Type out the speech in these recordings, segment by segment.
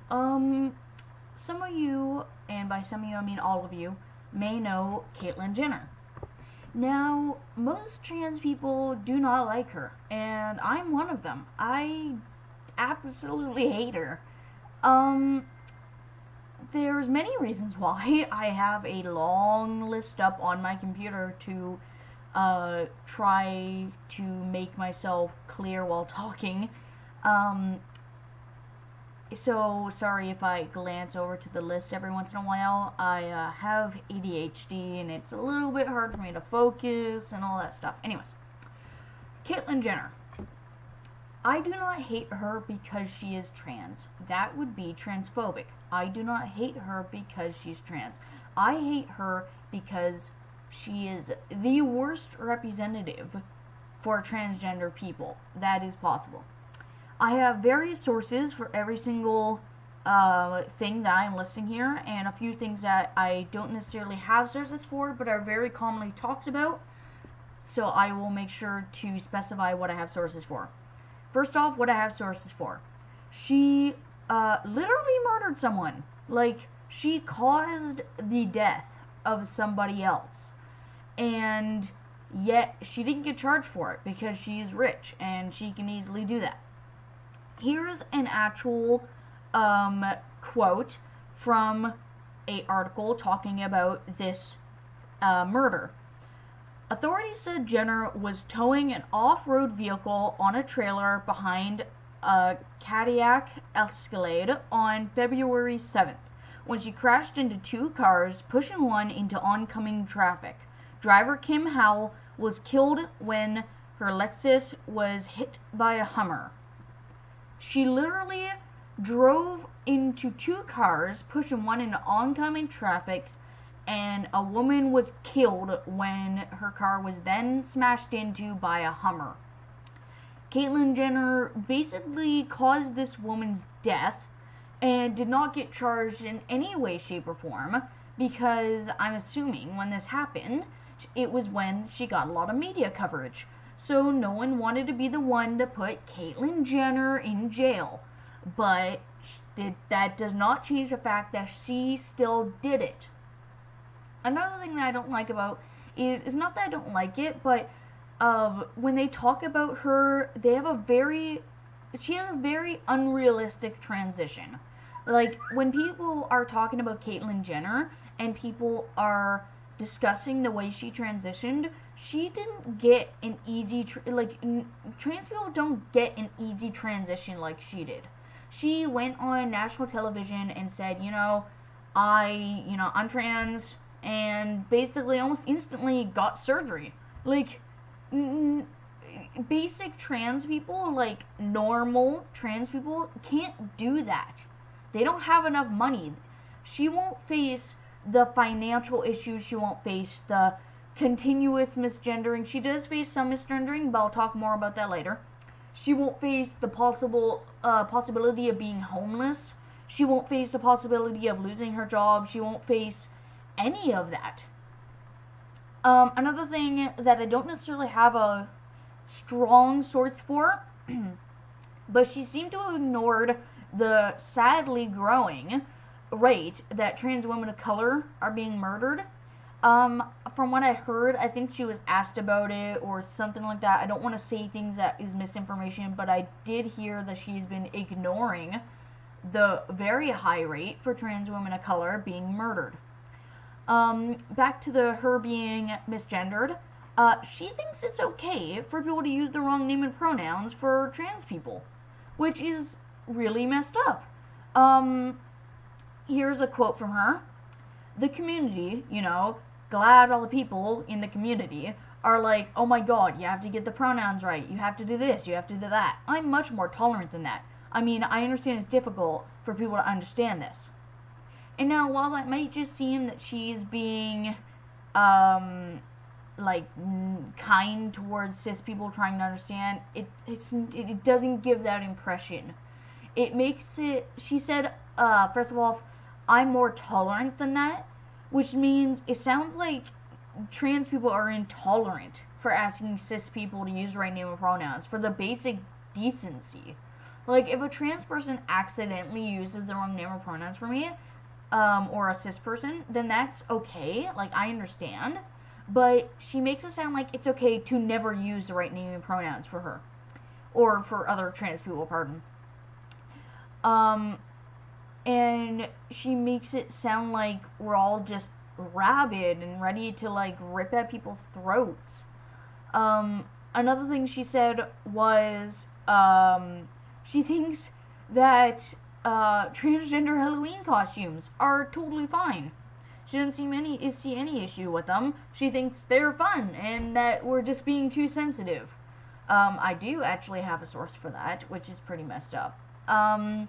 ADHD. Some of you, and by some of you I mean all of you, may know Caitlyn Jenner. Now, most trans people do not like her, and I'm one of them. I absolutely hate her. There's many reasons why. I have a long list up on my computer to try to make myself clear while talking. So sorry if I glance over to the list every once in a while. I have ADHD and it's a little bit hard for me to focus and all that stuff. Anyways, Caitlyn Jenner. I do not hate her because she is trans. That would be transphobic. I do not hate her because she's trans. I hate her because she is the worst representative for transgender people that is possible. I have various sources for every single thing that I am listing here, and a few things that I don't necessarily have sources for, but are very commonly talked about, so I will make sure to specify what I have sources for. First off, what I have sources for. She literally murdered someone. Like, she caused the death of somebody else, and yet she didn't get charged for it because she's rich, and she can easily do that. Here's an actual quote from an article talking about this murder. Authorities said Jenner was towing an off-road vehicle on a trailer behind a Cadillac Escalade on February 7th when she crashed into two cars, pushing one into oncoming traffic. Driver Kim Howell was killed when her Lexus was hit by a Hummer. She literally drove into two cars, pushing one into oncoming traffic, and a woman was killed when her car was then smashed into by a Hummer. Caitlyn Jenner basically caused this woman's death and did not get charged in any way, shape, or form, because I'm assuming when this happened, it was when she got a lot of media coverage. So no one wanted to be the one to put Caitlyn Jenner in jail. But that does not change the fact that she still did it. Another thing that I don't like about is not that I don't like it, but when they talk about her, she has a very unrealistic transition. Like, when people are talking about Caitlyn Jenner and people are discussing the way she transitioned, she didn't get an easy, trans people don't get an easy transition like she did. She went on national television and said, I'm trans, and basically almost instantly got surgery. Like, basic trans people, like normal trans people, can't do that. They don't have enough money. She won't face the financial issues. She won't face the continuous misgendering. She does face some misgendering, but I'll talk more about that later. She won't face the possibility of being homeless. She won't face the possibility of losing her job. She won't face any of that. Another thing that I don't necessarily have a strong source for, but she seemed to have ignored the sadly growing rate that trans women of color are being murdered. From what I heard, I think she was asked about it or something like that. I don't want to say things that is misinformation, but I did hear that she's been ignoring the very high rate for trans women of color being murdered. Back to her being misgendered, she thinks it's okay for people to use the wrong name and pronouns for trans people, which is really messed up. Here's a quote from her. The community, glad all the people in the community are like, oh my god, you have to get the pronouns right, you have to do this, you have to do that. I'm much more tolerant than that. I mean, I understand it's difficult for people to understand this. And now, while that might just seem that she's being, kind towards cis people trying to understand, it doesn't give that impression. It makes it, she said, first of all, I'm more tolerant than that, which means it sounds like trans people are intolerant for asking cis people to use right name and pronouns, for the basic decency. Like, if a trans person accidentally uses the wrong name or pronouns for me, or a cis person, then that's okay. Like, I understand. But she makes it sound like it's okay to never use the right name and pronouns for her. Or for other trans people, pardon. And she makes it sound like we're all just rabid and ready to, like, rip at people's throats. Another thing she said was, she thinks that transgender Halloween costumes are totally fine. She doesn't see any issue with them. She thinks they're fun and that we're just being too sensitive. I do actually have a source for that, which is pretty messed up. But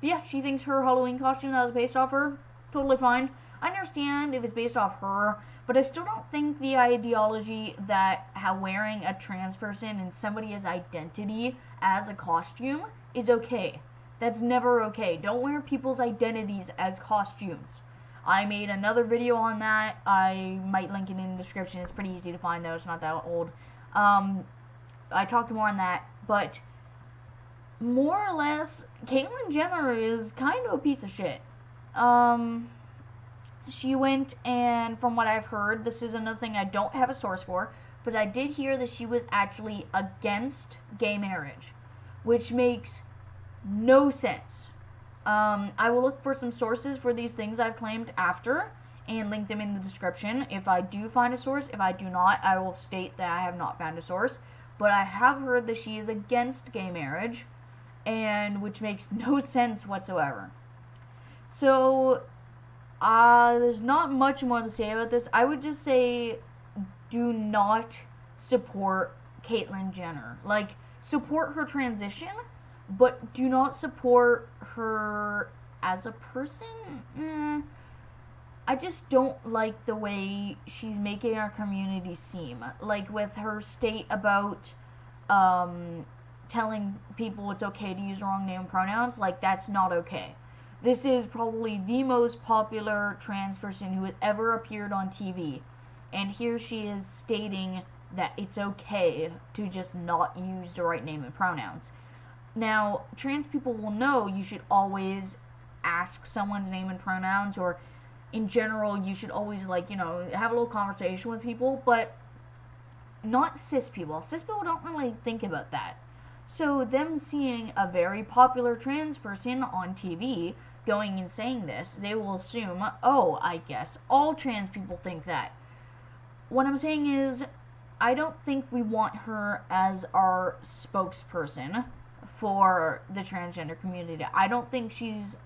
yeah, she thinks her Halloween costume that was based off her, totally fine. I understand if it's based off her, but I still don't think the ideology that how wearing a trans person and somebody's identity as a costume is okay. That's never okay. Don't wear people's identities as costumes. I made another video on that. I might link it in the description. It's pretty easy to find though. It's not that old. I talked more on that, but more or less, Caitlyn Jenner is kind of a piece of shit. She went, and from what I've heard, this is another thing I don't have a source for, but I did hear that she was actually against gay marriage, which makes no sense. I will look for some sources for these things I've claimed after, and link them in the description if I do find a source. If I do not, I will state that I have not found a source, but I have heard that she is against gay marriage, and which makes no sense whatsoever. So, there's not much more to say about this. I would just say, do not support Caitlyn Jenner. Like, support her transition, but do not support her as a person. I just don't like the way she's making our community seem. Like, with her state about, telling people it's okay to use the wrong name and pronouns, like, that's not okay. This is probably the most popular trans person who has ever appeared on TV. And here she is stating that it's okay to just not use the right name and pronouns. Now, trans people will know you should always ask someone's name and pronouns, or in general, you should always, like, you know, have a little conversation with people, but not cis people. Cis people don't really think about that. So them seeing a very popular trans person on TV going and saying this, they will assume, oh, I guess all trans people think that. What I'm saying is, I don't think we want her as our spokesperson for the transgender community. I don't think she's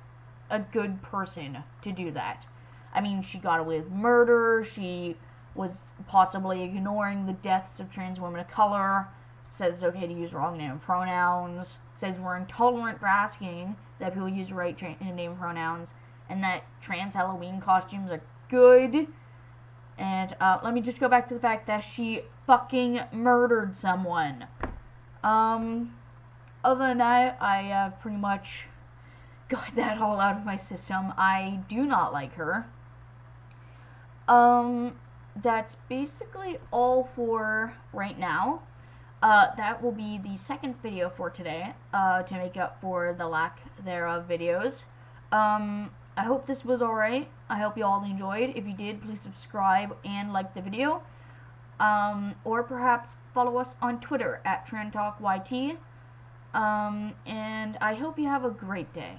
a good person to do that. I mean, she got away with murder, she was possibly ignoring the deaths of trans women of color, says it's okay to use wrong name and pronouns, says we're intolerant for asking that people use the right name and pronouns, and that trans Halloween costumes are good. And let me just go back to the fact that she fucking murdered someone. Other than that, I have pretty much got that all out of my system. I do not like her. That's basically all for right now. That will be the second video for today, to make up for the lack thereof videos. I hope this was alright. I hope you all enjoyed. If you did, please subscribe and like the video. Or perhaps follow us on Twitter at TrendTalkYT. And I hope you have a great day.